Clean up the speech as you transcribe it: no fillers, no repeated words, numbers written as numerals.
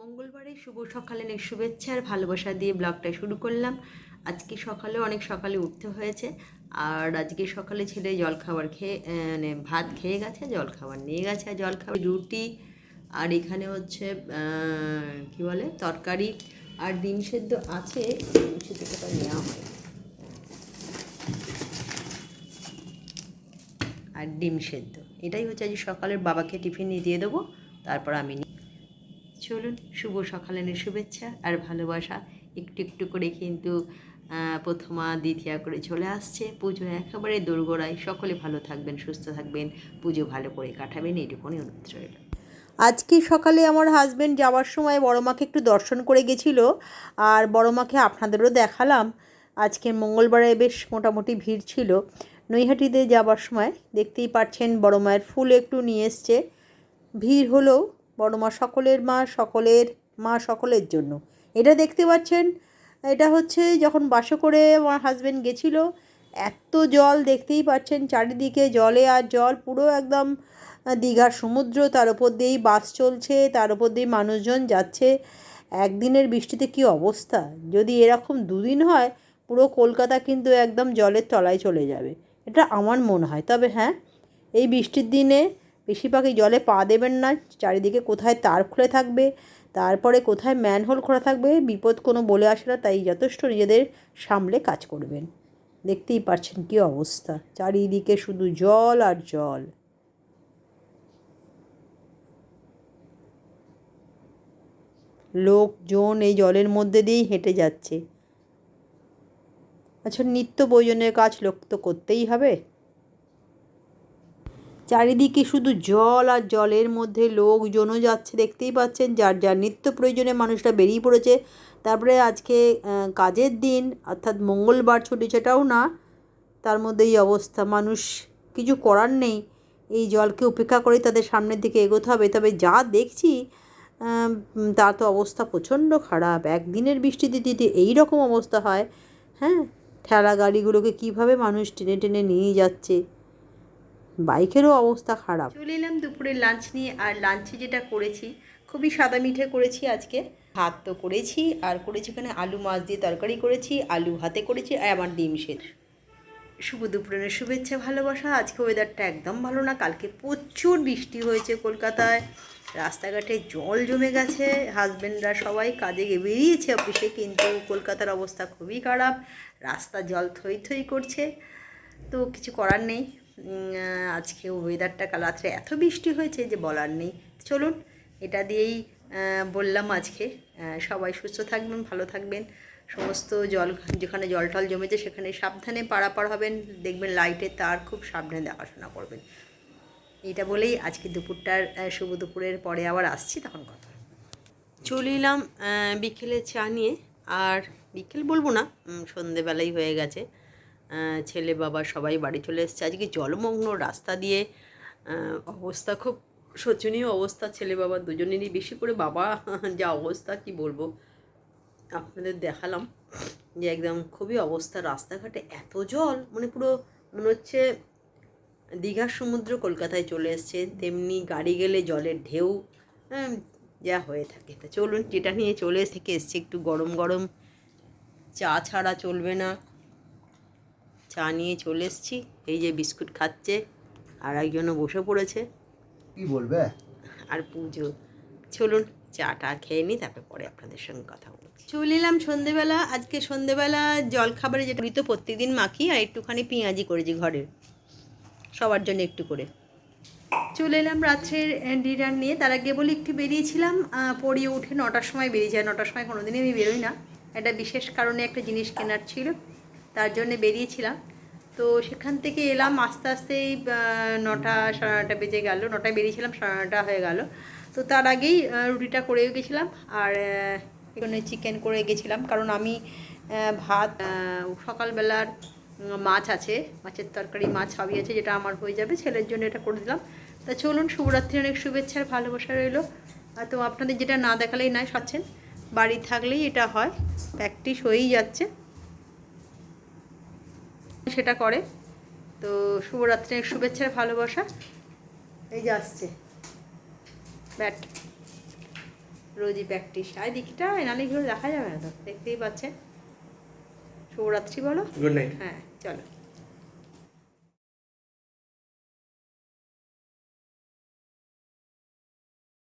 মঙ্গলবারে শুভ সকালের শুভেচ্ছা আর ভালোবাসা দিয়ে ব্লগটা শুরু করলাম। আজকে সকালে অনেক সকালে উঠতে হয়েছে, আর আজকে সকালে ছেলে জলখাবার খেয়ে মানে ভাত খেয়ে গেছে, জলখাবার নিয়ে গেছে। আর জলখাবার রুটি, আর এখানে হচ্ছে কি বলে তরকারি আর ডিম সেদ্ধ আছে। ডিম সেদ্ধটা নেওয়া হয় আর ডিম সেদ্ধ, এটাই হচ্ছে আজ সকালের বাবাকে টিফিনে দিয়ে দেবো, তারপর আমি। চলুন, শুভ সকালের শুভেচ্ছা আর ভালোবাসা একটু একটু করে কিন্তু প্রথমা দ্বিতীয়া করে চলে আসছে। পুজো একেবারে দোরগোড়ায়। সকলে ভালো থাকবেন, সুস্থ থাকবেন, পুজো ভালো করে কাটাবেন, এইটুকুনি অনুরোধ রইল। আজকে সকালে আমার হাজব্যান্ড যাওয়ার সময় বড় মাকে একটু দর্শন করে গেছিলো, আর বড় মাকে আপনাদেরও দেখালাম। আজকে মঙ্গলবারে বেশ মোটামুটি ভিড় ছিল। নৈহাটিতে যাবার সময় দেখতেই পাচ্ছেন বড় মায়ের ফুল একটু নিয়ে এসছে। ভিড় হলেও বড় মা সকলের মা, সকলের মা সকলের জন্য। এটা দেখতে পাচ্ছেন, এটা হচ্ছে যখন বাসে করে আমার হাজব্যান্ড গেছিলো। এত জল দেখতেই পাচ্ছেন, চারিদিকে জলে আর জল, পুরো একদম দীঘার সমুদ্র। তার উপর দিয়েই বাস চলছে, তার উপর দিয়েই মানুষজন যাচ্ছে। একদিনের বৃষ্টিতে কী অবস্থা! যদি এরকম দুদিন হয়, পুরো কলকাতা কিন্তু একদম জলের তলায় চলে যাবে, এটা আমার মনে হয়। তবে হ্যাঁ, এই বৃষ্টির দিনে বেশিরভাগই জলে পা দেবেন না। চারিদিকে কোথায় তার খুলে থাকবে, তারপরে কোথায় ম্যানহোল খোলা থাকবে, বিপদ কোনো বলে আসে না। তাই যথেষ্ট নিজেদের সামলে কাজ করবেন। দেখতেই পাচ্ছেন কী অবস্থা, চারিদিকে শুধু জল আর জল। লোকজন এই জলের মধ্যে দিয়েই হেঁটে যাচ্ছে। আচ্ছা, নিত্য প্রয়োজনীয় কাজ লোক তো করতেই হবে। চারিদিকে শুধু জল আর জলের মধ্যে লোকজনও যাচ্ছে, দেখতেই পাচ্ছেন। যার যার নিত্য প্রয়োজনে মানুষরা বেরিয়ে পড়েছে। তারপরে আজকে কাজের দিন, অর্থাৎ মঙ্গলবার, ছুটি সেটাও না, তার মধ্যে এই অবস্থা। মানুষ কিছু করার নেই, এই জলকে উপেক্ষা করেই তাদের সামনের দিকে এগোতে হবে। তবে যা দেখছি তা তো অবস্থা প্রচণ্ড খারাপ। একদিনের বৃষ্টিতে যদি এই রকম অবস্থা হয়, হ্যাঁ, ঠেলা গাড়িগুলোকে কীভাবে মানুষ টেনে টেনে নিয়ে যাচ্ছে, বাইকেরও অবস্থা খারাপ। চলে এলাম দুপুরের লাঞ্চ নিয়ে। আর লাঞ্চে যেটা করেছি, খুবই সাদা মিঠে করেছি আজকে। ভাত তো করেছি, আর করেছি এখানে আলু মাছ দিয়ে তরকারি করেছি, আলু ভাতে করেছি, আর আমার ডিম সেদ্ধ। শুভ দুপুরের শুভেচ্ছা ভালোবাসা। আজকে ওয়েদারটা একদম ভালো না। কালকে প্রচুর বৃষ্টি হয়েছে কলকাতায়, রাস্তাঘাটে জল জমে গেছে। হাজব্যান্ডরা সবাই কাজে বেরিয়েছে অফিসে, কিন্তু কলকাতার অবস্থা খুবই খারাপ। রাস্তা জল থই থই করছে, তো কিছু করার নেই। আজকে ওয়েদারটা কাল রাত্রে এত বৃষ্টি হয়েছে যে বলার নেই। চলুন, এটা দিয়েই বললাম আজকে। সবাই সুস্থ থাকবেন, ভালো থাকবেন। সমস্ত জল, যেখানে জল টল জমেছে সেখানে সাবধানে পারাপার হবেন। দেখবেন লাইটের তার খুব সাবধানে দেখাশোনা করবেন। এটা বলেই আজকে দুপুরটার শুভ দুপুরের পরে আবার আসছি, তখন কথা। চলে এলাম বিকেলে চা নিয়ে। আর বিকেল বলবো না, সন্ধেবেলাই হয়ে গেছে। ছেলে বাবা সবাই বাড়ি চলে এসেছে। আজকে জলমগ্ন রাস্তা দিয়ে, অবস্থা খুব শোচনীয় অবস্থা। ছেলে বাবা দুজনেরই, বেশি করে বাবা যা অবস্থা কি বলবো, আপনাদের দেখালাম যে একদম খুবই অবস্থা। রাস্তাঘাটে এত জল, মানে পুরো মনে হচ্ছে দীঘার সমুদ্র কলকাতায় চলে এসছে। তেমনি গাড়ি গেলে জলের ঢেউ যা হয়ে থাকে। তা চলুন, যেটা নিয়ে চলে থেকে এসছে, একটু গরম গরম চা ছাড়া চলবে না। চা নিয়ে চলে এসছি। এই যে বিস্কুট খাচ্ছে, আর একজনও বসে পড়েছে। কি বলবে? আর পুজো। চলুন চাটা খেয়ে নিই, তারপরে পরে আপনাদের সঙ্গে কথা বলছি। চলে এলাম সন্ধেবেলা। আজকে সন্ধেবেলা জলখাবারে যেটা তো প্রত্যেকদিন মাখি, আর একটুখানি পেঁয়াজি করেছি ঘরের, সবার জন্য একটু করে। চলে এলাম রাত্রের ডিনার নিয়ে। তার আগে বলি, একটু বেরিয়েছিলাম, পড়িয়ে উঠে 9টার সময় বেরিয়ে যায়। 9টার সময় কোনোদিনই আমি বেরোই না, একটা বিশেষ কারণে একটা জিনিস কেনার ছিল, তার জন্যে বেরিয়েছিলাম। তো সেখান থেকে এলাম আস্তে আস্তেই 9টা, সাড়ে 9টা বেজে গেল। 9টায় বেরিয়েছিলাম, সাড়ে 9টা হয়ে গেল। তো তার আগেই রুটিটা করেও গেছিলাম, আর এখানে চিকেন করে গেছিলাম, কারণ আমি ভাত, সকালবেলার মাছ আছে, মাছের তরকারি, মাছ সবই আছে, যেটা আমার হয়ে যাবে। ছেলের জন্য এটা করে দিলাম। তা চলুন, শুভরাত্রি, অনেক শুভেচ্ছা আর ভালোবাসা রইলো। তো আপনাদের যেটা না দেখালেই নয়, সাচ্ছেন বাড়ি থাকলেই এটা হয়, প্র্যাকটিস হয়েই যাচ্ছে, সেটা করে। তো শুভরাত্রি, শুভেচ্ছার ভালোবাসা। এই যে আসছে ব্যাট। রোজই প্র্যাকটিস। আর দিকটা এনালে ঘুরে দেখা যাবে না তো, দেখতেই পাচ্ছেন। শুভরাত্রি বলো। Good night. হ্যাঁ চলো।